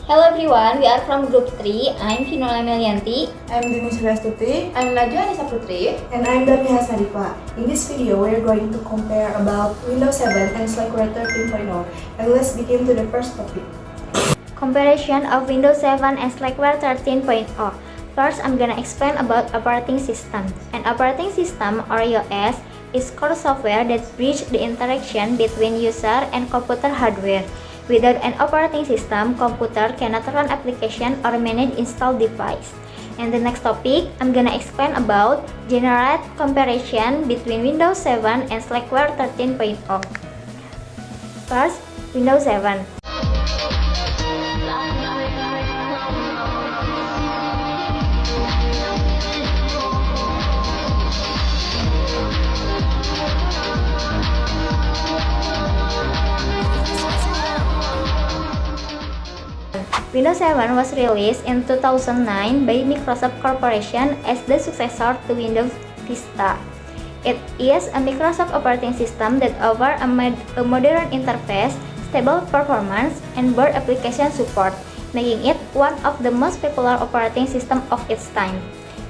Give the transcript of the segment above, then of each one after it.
Hello everyone, we are from Group 3. I'm Finola Melianti. I'm Denis Restuti. I'm Najwa Anissa Putri. And I'm Dami Hasarifa. In this video, we're going to compare about Windows 7 and Slackware 13.0. And let's begin to the first topic. Comparison of Windows 7 and Slackware 13.0. First, I'm gonna explain about operating system. An operating system, or OS, is core software that bridges the interaction between user and computer hardware. Without an operating system, computer cannot run application or manage installed device. And the next topic, I'm gonna explain about general comparison between Windows 7 and Slackware 13.0. First, Windows 7. Windows 7 was released in 2009 by Microsoft Corporation as the successor to Windows Vista. It is a Microsoft operating system that offers a modern interface, stable performance, and broad application support, making it one of the most popular operating systems of its time.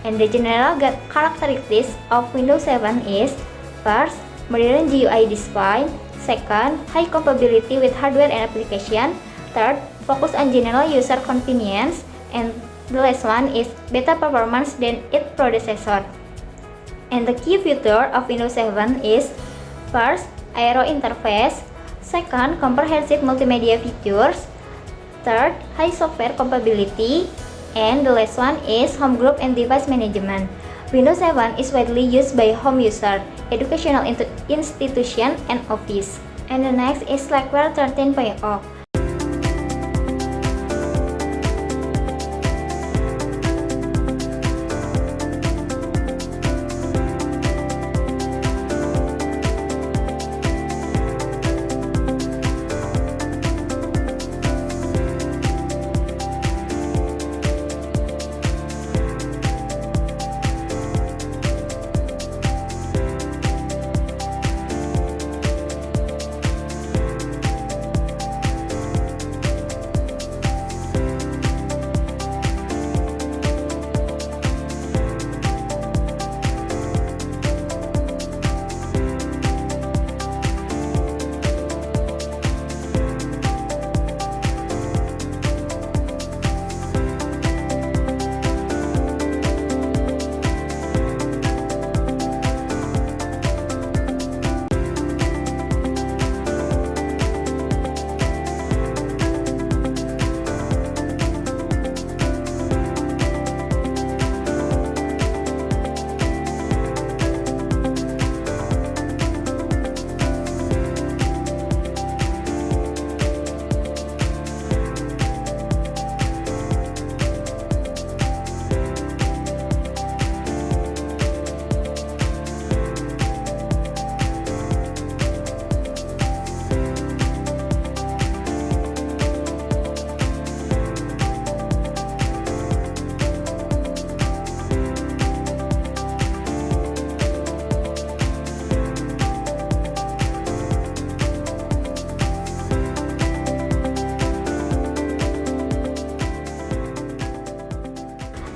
And the general characteristics of Windows 7 is: first, modern GUI display; second, high compatibility with hardware and application; third, focus on general user convenience; and the last one is better performance than its predecessor. And the key feature of Windows 7 is: first, aero interface; second, comprehensive multimedia features; third, high software compatibility; and the last one is home group and device management. Windows 7 is widely used by home user, educational institution, and office. And the next is Slackware 13.0.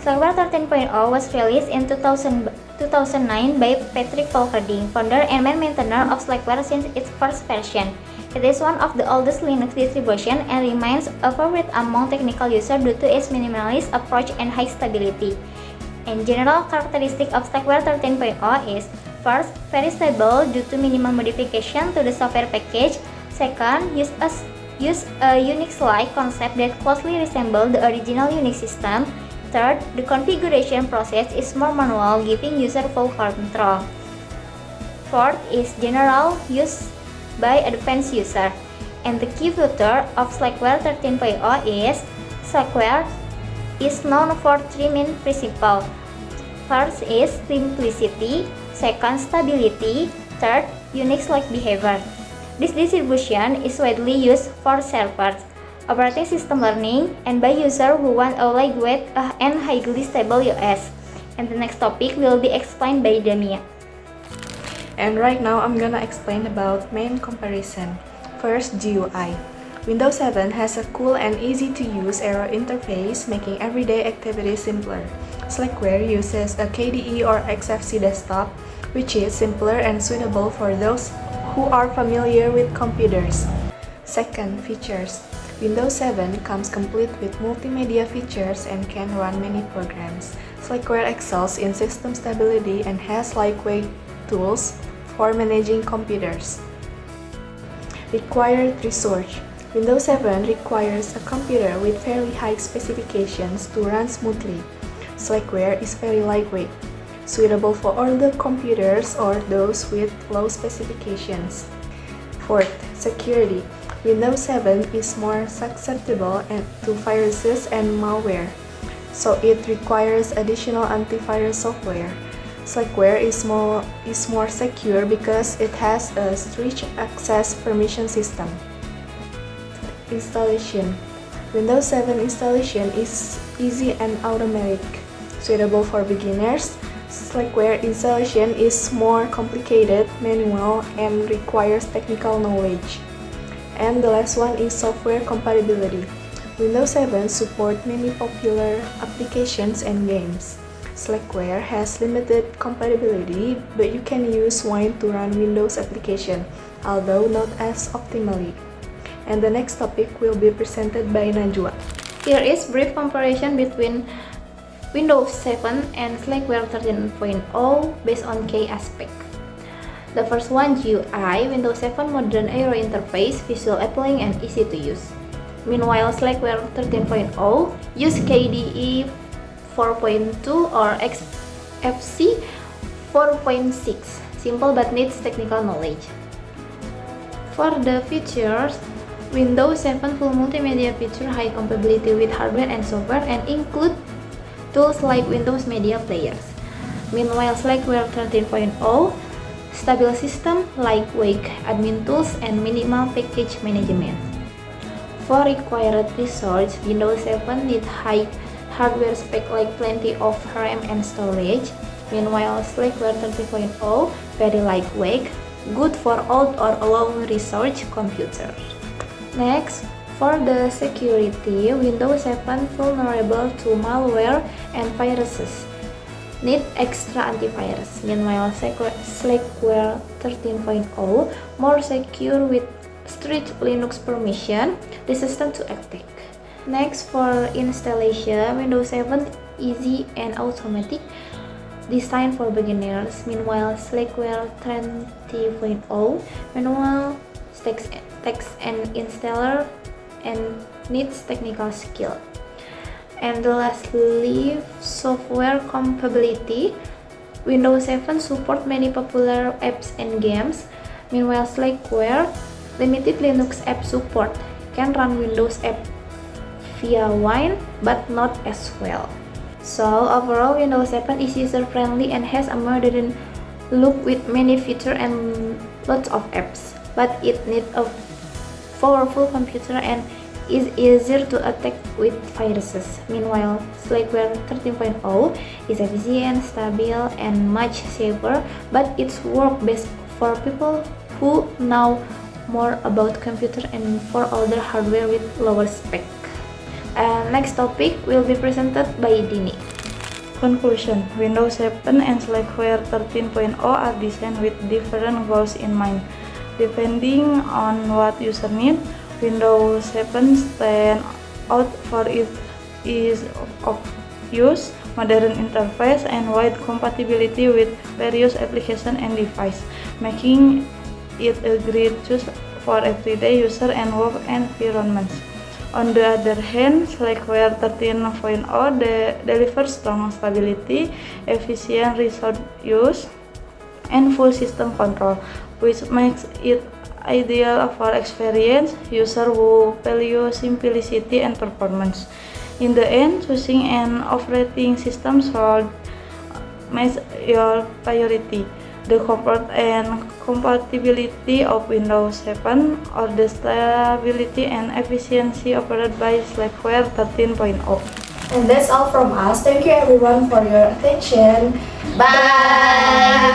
Slackware 13.0 was released in 2009 by Patrick Polkading, founder and main maintainer of Slackware since its first version. It is one of the oldest Linux distributions and remains a favorite among technical users due to its minimalist approach and high stability. And general characteristic of Slackware 13.0 is: first, very stable due to minimal modification to the software package; second, use a Unix-like concept that closely resembles the original Unix system; third, the configuration process is more manual, giving user full control; fourth is general use by advanced user. And the key feature of Slackware 13.0 is: Slackware is known for three main principles. First is simplicity; second, stability; third, Unix-like behavior. This distribution is widely used for servers, operating system learning, and by users who want a lightweight and highly stable OS. And the next topic will be explained by Damia. And right now I'm gonna explain about main comparison. First, GUI. Windows 7 has a cool and easy-to-use Aero interface, making everyday activities simpler. Slackware uses a KDE or XFC desktop, which is simpler and suitable for those who are familiar with computers. Second, features. Windows 7 comes complete with multimedia features and can run many programs. Slackware excels in system stability and has lightweight tools for managing computers. Required resource. Windows 7 requires a computer with very high specifications to run smoothly. Slackware is very lightweight, suitable for older computers or those with low specifications. Fourth, security. Windows 7 is more susceptible to viruses and malware, so it requires additional antivirus software. Slackware is more secure because it has a strict access permission system. Installation. Windows 7 installation is easy and automatic, suitable for beginners. Slackware installation is more complicated, manual, and requires technical knowledge. And the last one is software compatibility. Windows 7 supports many popular applications and games. Slackware has limited compatibility, but you can use Wine to run Windows application, although not as optimally. And the next topic will be presented by Najwa. Here is brief comparison between Windows 7 and Slackware 13.0 based on key aspects. The first one, GUI. Windows 7 modern Aero interface, visual appealing and easy to use. Meanwhile, Slackware 13.0 use KDE 4.2 or XFC 4.6, simple but needs technical knowledge. For the features, Windows 7 full multimedia feature high compatibility with hardware and software and include tools like Windows Media Players. Meanwhile, Slackware 13.0 stable system, lightweight admin tools, and minimal package management. For required resource, Windows 7 need high hardware spec like plenty of RAM and storage. Meanwhile, Slackware 13.0 very lightweight, good for old or low resource computers. Next, for the security, Windows 7 vulnerable to malware and viruses. Need extra antivirus. Meanwhile, Slackware 13.0 more secure with strict Linux permission, resistant to attack. Next, for installation, Windows 7 easy and automatic, designed for beginners. Meanwhile, Slackware 20.0 manual text and installer and needs technical skill. And lastly, software compatibility. Windows 7 support many popular apps and games. Meanwhile, Slackware limited Linux app support, can run Windows app via Wine but not as well. So overall, Windows 7 is user friendly and has a modern look with many features and lots of apps, but it needs a powerful computer and is easier to attack with viruses. Meanwhile, Slackware 13.0 is efficient, stable, and much safer, but it's work best for people who know more about computer and for older hardware with lower spec. And next topic will be presented by Dini. Conclusion. Windows 7 and Slackware 13.0 are designed with different goals in mind. Depending on what user need, Windows 7 stands out for its ease of use, modern interface, and wide compatibility with various applications and devices, making it a great choice for everyday user and work environments. On the other hand, Slackware 13.0 delivers strong stability, efficient resource use, and full system control, which makes it ideal for experienced users who value simplicity and performance. In the end, choosing an operating system should match your priority. The comfort and compatibility of Windows 7 or the stability and efficiency offered by Slackware 13.0. And that's all from us. Thank you everyone for your attention. Bye!